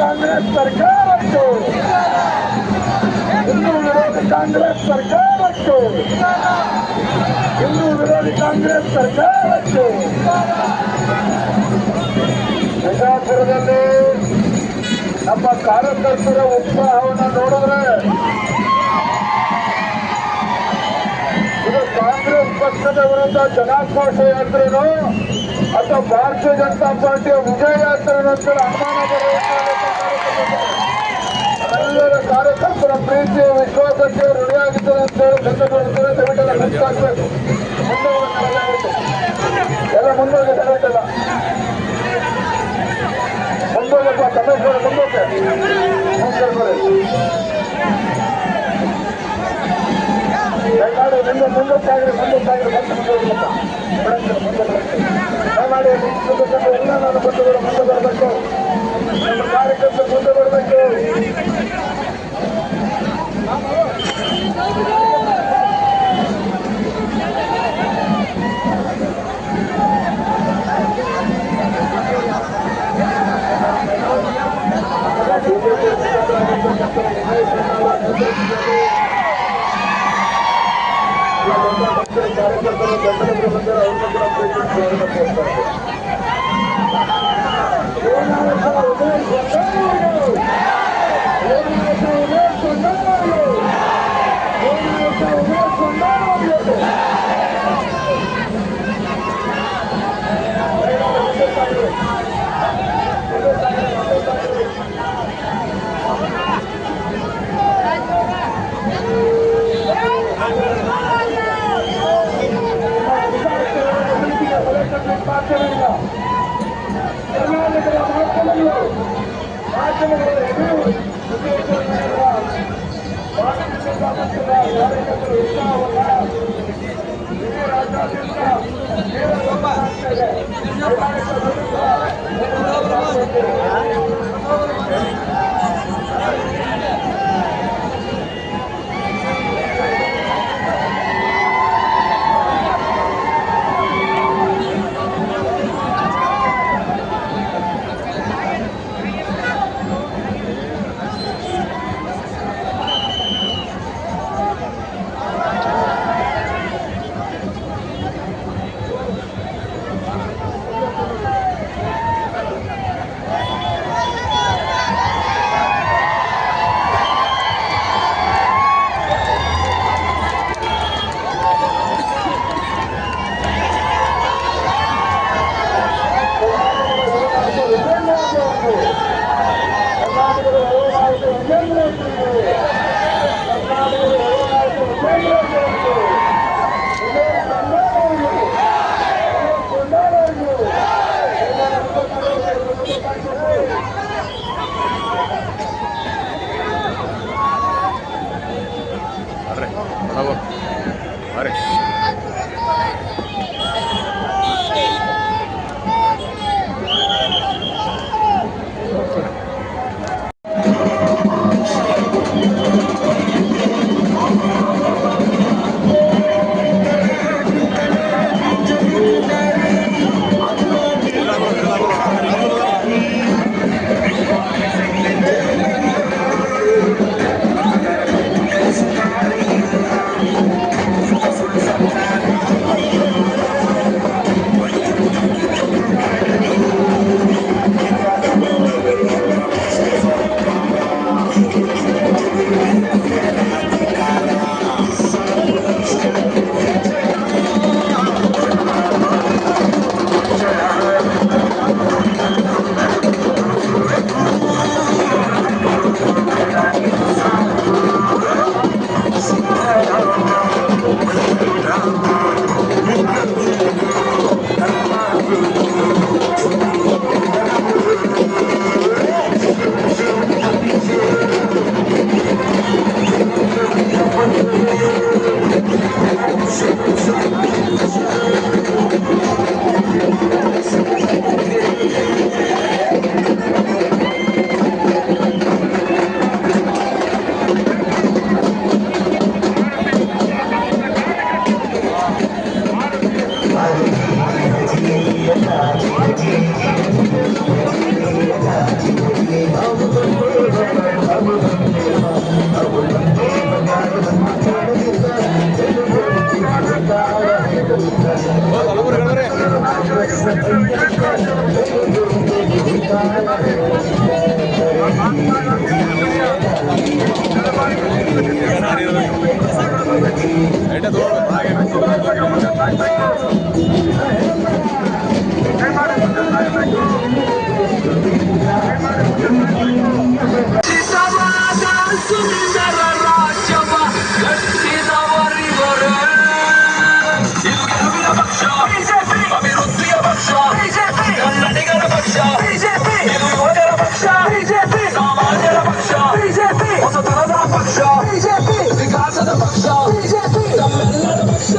ಕಾಂಗ್ರೆಸ್ ಸರ್ಕಾರಕ್ಕೆ ಹಿಂದೂ ವಿರೋಧಿ ಕಾಂಗ್ರೆಸ್ ಸರ್ಕಾರಕ್ಕೆ ಹಿಂದೂ ವಿರೋಧಿ ಕಾಂಗ್ರೆಸ್ ಸರ್ಕಾರಕ್ಕೆ ಬಿಜಾಪುರದಲ್ಲಿ ನಮ್ಮ ಕಾರ್ಯಕರ್ತರ ಉತ್ಸಾಹವನ್ನು ನೋಡಿದ್ರೆ ಇದು ಕಾಂಗ್ರೆಸ್ ಪಕ್ಷದ ವಿರುದ್ಧ ಜನಾಕ್ರೋಶ ಯಾತ್ರೆನೋ ಅಥವಾ ಭಾರತೀಯ ಜನತಾ ಪಾರ್ಟಿಯ ವಿಜಯ ಯಾತ್ರೆನೋ ಅಂತ ಅನುಮಾನ ಎಲ್ಲರ ಕಾರ್ಯಕರ್ತರ ಪ್ರೀತಿ ವಿಶ್ವಾಸಕ್ಕೆ ಋಣಿಯಾಗಿದ್ದಾರೆ ಅಂತ ಹೇಳಿ ಸಂಘಟನೆ ದಯವಿಟ್ಟಲ್ಲ ಎಲ್ಲ ಮುಂದೋಗಿ ದಯವಿಟ್ಟಲ್ಲ ಮುಂದೋಗಪ್ಪ ತಮೇಶ್ವರ ಮುಂದೋಕೆ ದಯಮಾಡಿ ನಿನ್ನ ಮುಂದಕ್ಕಾಗ್ರಿ ದಯಮಾಡಿ ಎಲ್ಲ ನಾನು ಬಂಧುಗಳು ಮುಂದೆ ಬರಬೇಕು ನಮ್ಮ ಕಾರ್ಯಕರ್ತರು ಮುಂದೆ ಬರಬೇಕು ಅಭಿವೃದ್ಧಿಯ ಪಕ್ಷ ಕನ್ನಡಿಗರ ಪಕ್ಷ ಯುವಕರ ಪಕ್ಷ ಸಾಮಾನ್ಯರ ಪಕ್ಷ ಹೊಸತನದ ಪಕ್ಷ ವಿಕಾಸದ ಪಕ್ಷ ನಮ್ಮೆಲ್ಲರ ಪಕ್ಷ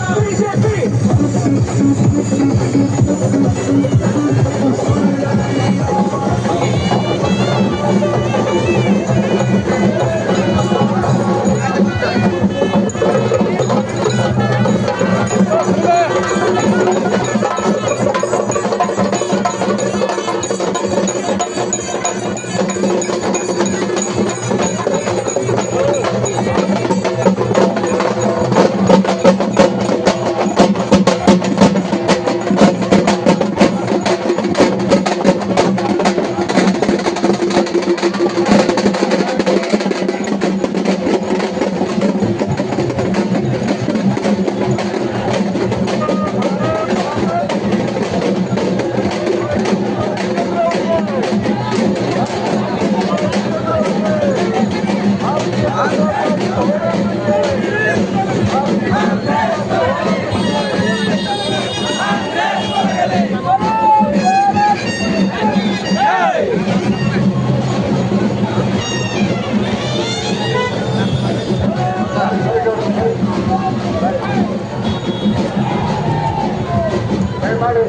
ಮಾಡಿ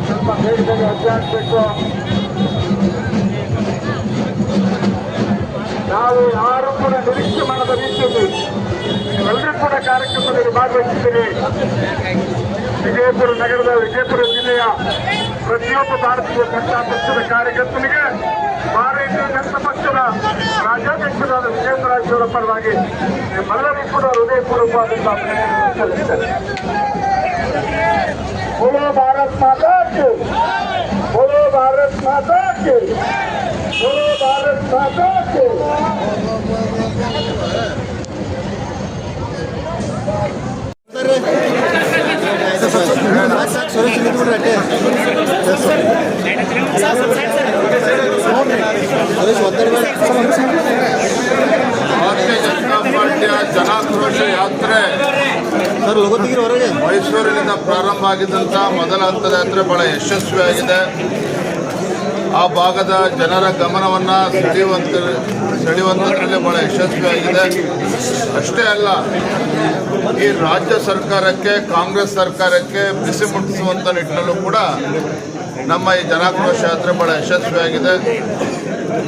ಸ್ವಲ್ಪ ಬೇಗದಲ್ಲಿ ಅಜ್ಜಾಡ್ಬೇಕು. ನಾವು ಯಾರು ಕೂಡ ನಿರೀಕ್ಷೆ ಮಾಡದ ರೀತಿಯಲ್ಲಿ ಎಲ್ಲರೂ ಕೂಡ ಕಾರ್ಯಕ್ರಮದಲ್ಲಿ ಭಾಗವಹಿಸಿದ್ದೀರಿ. ವಿಜಯಪುರ ನಗರದ ವಿಜಯಪುರ ಜಿಲ್ಲೆಯ ಪ್ರತಿಯೊಬ್ಬ ಭಾರತೀಯ ಜನತಾ ಪಕ್ಷದ ಕಾರ್ಯಕರ್ತನಿಗೆ ಭಾರತೀಯ ಜನತಾ ಪಕ್ಷದ ರಾಜ್ಯಾಧ್ಯಕ್ಷರಾದ ವಿಜೇಂದ್ರರಾಜ್ ಪರವಾಗಿ ನಿಮ್ಮೆಲ್ಲರಿಗೂ ಕೂಡ ಹೃದಯಪೂರ್ವಕವಾದಂತಹ ಅಭಿನಂದನೆ ಸಲ್ಲಿಸುತ್ತೇನೆ. बोलो भारत माता की, बोलो भारत माता की, बोलो भारत माता की. ಭಾರತೀಯ ಜನತಾ ಪಾರ್ಟಿಯ ಜನಾಕ್ರೋಶ ಯಾತ್ರೆ ಮೈಸೂರಿನಿಂದ ಪ್ರಾರಂಭ ಆಗಿದ್ದಂಥ ಮೊದಲ ಹಂತದ ಯಾತ್ರೆ ಬಹಳ ಯಶಸ್ವಿಯಾಗಿದೆ. ಆ ಭಾಗದ ಜನರ ಗಮನವನ್ನು ಸೆಳೆಯುವಂಥದ್ರಲ್ಲಿ ಬಹಳ ಯಶಸ್ವಿಯಾಗಿದೆ. ಅಷ್ಟೇ ಅಲ್ಲ, ಈ ರಾಜ್ಯ ಸರ್ಕಾರಕ್ಕೆ, ಕಾಂಗ್ರೆಸ್ ಸರ್ಕಾರಕ್ಕೆ ಬಿಸಿ ಮುಟ್ಟಿಸುವಂಥ ನಿಟ್ಟಿನಲ್ಲೂ ಕೂಡ ನಮ್ಮ ಈ ಜನಾಕ್ರೋಶ ಯಾತ್ರೆ ಬಹಳ ಯಶಸ್ವಿಯಾಗಿದೆ.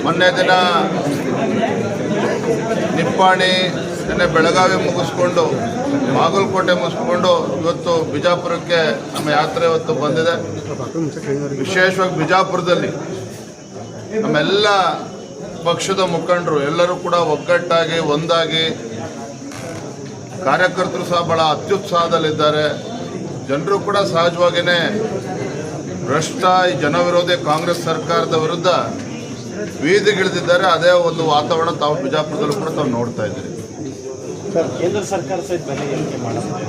ಮೊನ್ನೆ ದಿನ ನಿಪ್ಪಾಣಿ, ನಿನ್ನೆ ಬೆಳಗಾವಿ ಮುಗಿಸ್ಕೊಂಡು ಬಾಗಲಕೋಟೆ ಮುಗಿಸ್ಕೊಂಡು ಇವತ್ತು ಬಿಜಾಪುರಕ್ಕೆ ನಮ್ಮ ಯಾತ್ರೆ ಇವತ್ತು ಬಂದಿದೆ. ವಿಶೇಷವಾಗಿ ಬಿಜಾಪುರದಲ್ಲಿ ನಮ್ಮೆಲ್ಲ ಪಕ್ಷದ ಮುಖಂಡರು ಎಲ್ಲರೂ ಕೂಡ ಒಗ್ಗಟ್ಟಾಗಿ ಒಂದಾಗಿ, ಕಾರ್ಯಕರ್ತರು ಸಹ ಬಹಳ ಅತ್ಯುತ್ಸಾಹದಲ್ಲಿದ್ದಾರೆ. ಜನರು ಕೂಡ ಸಹಜವಾಗಿಯೇ ಭ್ರಷ್ಟ ಈ ಜನವಿರೋಧಿ ಕಾಂಗ್ರೆಸ್ ಸರ್ಕಾರದ ವಿರುದ್ಧ ಬೀದಿಗಿಳಿದಿದ್ದಾರೆ. ಅದೇ ಒಂದು ವಾತಾವರಣ ತಾವು ಬಿಜಾಪುರದಲ್ಲೂ ಕೂಡ ತಾವು ನೋಡ್ತಾ ಇದ್ದೀರಿ. ಕೇಂದ್ರ ಸರ್ಕಾರ ಸಹಿತ ಬೆಲೆ ಏರಿಕೆ ಮಾಡುತ್ತೆ.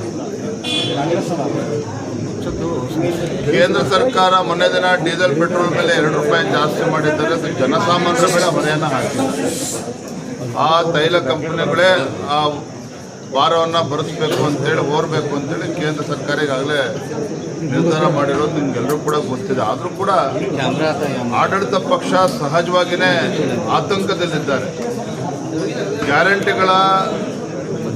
ಕೇಂದ್ರ ಸರ್ಕಾರ ಮೊನ್ನೆ ದಿನ ಡೀಸೆಲ್ ಪೆಟ್ರೋಲ್ ಮೇಲೆ 2 ರೂಪಾಯಿ ಜಾಸ್ತಿ ಮಾಡಿದ್ದಾರೆ. ಜನಸಾಮಾನ್ಯರ ಮೇಲೆ ಹೊರೆಯನ್ನು ಹಾಕಿದ್ದಾರೆ. ಆ ತೈಲ ಕಂಪನಿಗಳೇ ಆ ಭಾರವನ್ನು ಭರಿಸಬೇಕು ಅಂತೇಳಿ, ಓರಬೇಕು ಅಂತೇಳಿ ಕೇಂದ್ರ ಸರ್ಕಾರ ಈಗಾಗಲೇ ನಿರ್ಧಾರ ಮಾಡಿರೋದು ನಿಮ್ಗೆಲ್ಲರೂ ಕೂಡ ಗೊತ್ತಿದೆ. ಆದರೂ ಕೂಡ ಆಡಳಿತ ಪಕ್ಷ ಸಹಜವಾಗಿಯೇ ಆತಂಕದಲ್ಲಿದ್ದಾರೆ. ಗ್ಯಾರಂಟಿಗಳ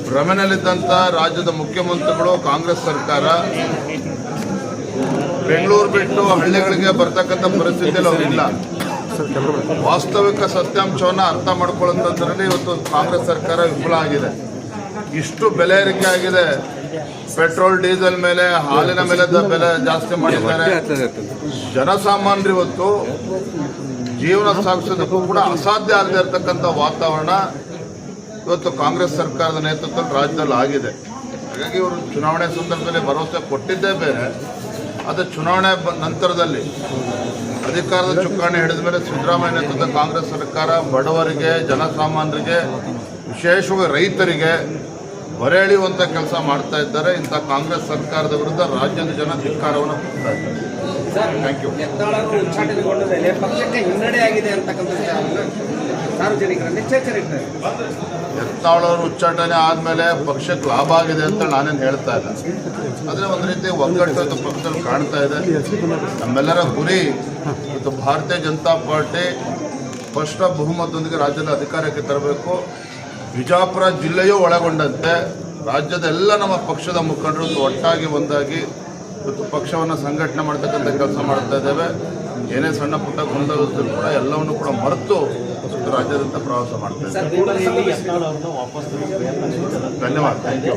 ಭ್ರಮೆನಲ್ಲಿದ್ದಂಥ ರಾಜ್ಯದ ಮುಖ್ಯಮಂತ್ರಿಗಳು, ಕಾಂಗ್ರೆಸ್ ಸರ್ಕಾರ ಬೆಂಗಳೂರು ಬಿಟ್ಟು ಹಳ್ಳಿಗಳಿಗೆ ಬರ್ತಕ್ಕಂಥ ಪರಿಸ್ಥಿತಿಯಲ್ಲಿ ಅವರಿಲ್ಲ. ವಾಸ್ತವಿಕ ಸತ್ಯಾಂಶವನ್ನು ಅರ್ಥ ಮಾಡ್ಕೊಳ್ಳೋಂಥದ್ರಲ್ಲಿ ಇವತ್ತು ಕಾಂಗ್ರೆಸ್ ಸರ್ಕಾರ ವಿಫಲ ಆಗಿದೆ. ಇಷ್ಟು ಬೆಲೆ ಏರಿಕೆ ಆಗಿದೆ. ಪೆಟ್ರೋಲ್, ಡೀಸೆಲ್ ಮೇಲೆ, ಹಾಲಿನ ಮೇಲೆ ಬೆಲೆ ಜಾಸ್ತಿ ಮಾಡಿದ್ದಾರೆ. ಜನಸಾಮಾನ್ಯರು ಇವತ್ತು ಜೀವನ ಸಾಗಿಸೋದಕ್ಕೂ ಕೂಡ ಅಸಾಧ್ಯ ಆಗದೆ ಇರತಕ್ಕಂಥ ವಾತಾವರಣ ಇವತ್ತು ಕಾಂಗ್ರೆಸ್ ಸರ್ಕಾರದ ನೇತೃತ್ವದಲ್ಲಿ ರಾಜ್ಯದಲ್ಲಿ ಆಗಿದೆ. ಹಾಗಾಗಿ ಇವರು ಚುನಾವಣೆ ಸಂದರ್ಭದಲ್ಲಿ ಭರವಸೆ ಕೊಟ್ಟಿದ್ದೇ ಬೇರೆ, ಅದು ಚುನಾವಣೆ ನಂತರದಲ್ಲಿ ಅಧಿಕಾರದ ಚುಕ್ಕಾಣಿ ಹಿಡಿದ ಮೇಲೆ ಸಿದ್ದರಾಮಯ್ಯ ನೇತೃತ್ವದ ಕಾಂಗ್ರೆಸ್ ಸರ್ಕಾರ ಬಡವರಿಗೆ, ಜನಸಾಮಾನ್ಯರಿಗೆ, ವಿಶೇಷವಾಗಿ ರೈತರಿಗೆ ಹೊರೆಳೆಯುವಂಥ ಕೆಲಸ ಮಾಡ್ತಾ ಇದ್ದಾರೆ. ಇಂಥ ಕಾಂಗ್ರೆಸ್ ಸರ್ಕಾರದ ವಿರುದ್ಧ ರಾಜ್ಯದ ಜನ ಧಿಕ್ಕಾರವನ್ನು ಕೊಡ್ತಾ ಇದ್ದಾರೆ. Thank you. ಯತ್ನಾಳರು ಉಚ್ಚಾಟನೆಗೊಂಡ ಮೇಲೆ ಪಕ್ಷಕ್ಕೆ ಹಿನ್ನಡೆ ಆಗಿದೆ ಅಂತಕ್ಕಂಥದ್ದು ಸಾರ್ವಜನಿಕರಲ್ಲಿ ಚರ್ಚೆ ಇರ್ತಾರೆ. ಯತ್ನಾಳವರು ಉಚ್ಚಾಟನೆ ಆದಮೇಲೆ ಪಕ್ಷಕ್ಕೆ ಲಾಭ ಆಗಿದೆ ಅಂತ ನಾನೇನು ಹೇಳ್ತಾ ಇಲ್ಲ. ಆದರೆ ಒಂದು ರೀತಿ ಒಗ್ಗಟ್ಟು ಪಕ್ಷದಲ್ಲಿ ಕಾಣ್ತಾ ಇದೆ. ನಮ್ಮೆಲ್ಲರ ಗುರಿ ಇವತ್ತು ಭಾರತೀಯ ಜನತಾ ಪಾರ್ಟಿ ಸ್ಪಷ್ಟ ಬಹುಮತದೊಂದಿಗೆ ರಾಜ್ಯದ ಅಧಿಕಾರಕ್ಕೆ ತರಬೇಕು. ವಿಜಯಪುರ ಜಿಲ್ಲೆಯೂ ಒಳಗೊಂಡಂತೆ ರಾಜ್ಯದ ಎಲ್ಲ ನಮ್ಮ ಪಕ್ಷದ ಮುಖಂಡರು ಒಟ್ಟಾಗಿ ಒಂದಾಗಿ ಇವತ್ತು ಪಕ್ಷವನ್ನು ಸಂಘಟನೆ ಮಾಡ್ತಕ್ಕಂಥ ಕೆಲಸ ಮಾಡ್ತಾ ಇದ್ದೇವೆ. ಏನೇ ಸಣ್ಣ ಪುಟ್ಟ ಗೊಂದಲಗಳು ಕೂಡ ಎಲ್ಲವನ್ನು ಕೂಡ ಮರೆತು ರಾಜ್ಯದಂತ ಪ್ರವಾಸ ಮಾಡ್ತಾ ಇದ್ದೇವೆ. ಯತ್ನಾಳ್ ಅವ್ರನ್ನ ವಾಪಸ್ ಧನ್ಯವಾದ. Thank you.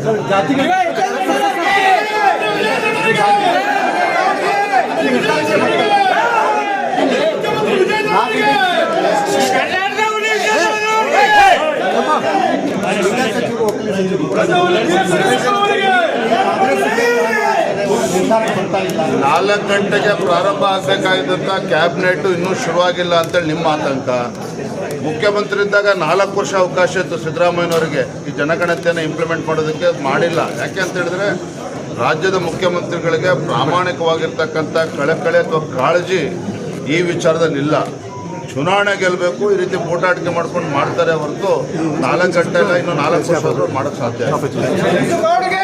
ನಾಲ್ಕು ಗಂಟೆಗೆ ಪ್ರಾರಂಭ ಆಗಬೇಕಾಗಿದ್ದಂಥ ಕ್ಯಾಬಿನೆಟ್ ಇನ್ನೂ ಶುರುವಾಗಿಲ್ಲ ಅಂತೇಳಿ ನಿಮ್ಮ ಆತಂಕ. ಮುಖ್ಯಮಂತ್ರಿ ಇದ್ದಾಗ 4 ವರ್ಷ ಅವಕಾಶ ಇತ್ತು ಸಿದ್ದರಾಮಯ್ಯನವರಿಗೆ ಈ ಜನಗಣತಿಯನ್ನು ಇಂಪ್ಲಿಮೆಂಟ್ ಮಾಡೋದಕ್ಕೆ. ಮಾಡಿಲ್ಲ. ಯಾಕೆ ಅಂತ ಹೇಳಿದ್ರೆ ರಾಜ್ಯದ ಮುಖ್ಯಮಂತ್ರಿಗಳಿಗೆ ಪ್ರಾಮಾಣಿಕವಾಗಿರ್ತಕ್ಕಂಥ ಕಳಕಳಿ ಅಥವಾ ಕಾಳಜಿ ಈ ವಿಚಾರದಲ್ಲಿ ಇಲ್ಲ. ಚುನಾವಣೆ ಗೆಲ್ಲಬೇಕು, ಈ ರೀತಿ ಓಟಾಟಿಕೆ ಮಾಡ್ಕೊಂಡು ಮಾಡ್ತಾರೆ ಹೊರತು 4 ಗಂಟೆ ಇಲ್ಲ, ಇನ್ನು 4 ವರ್ಷ ಮಾಡೋಕ್ಕೆ ಸಾಧ್ಯ ಇಲ್ಲ.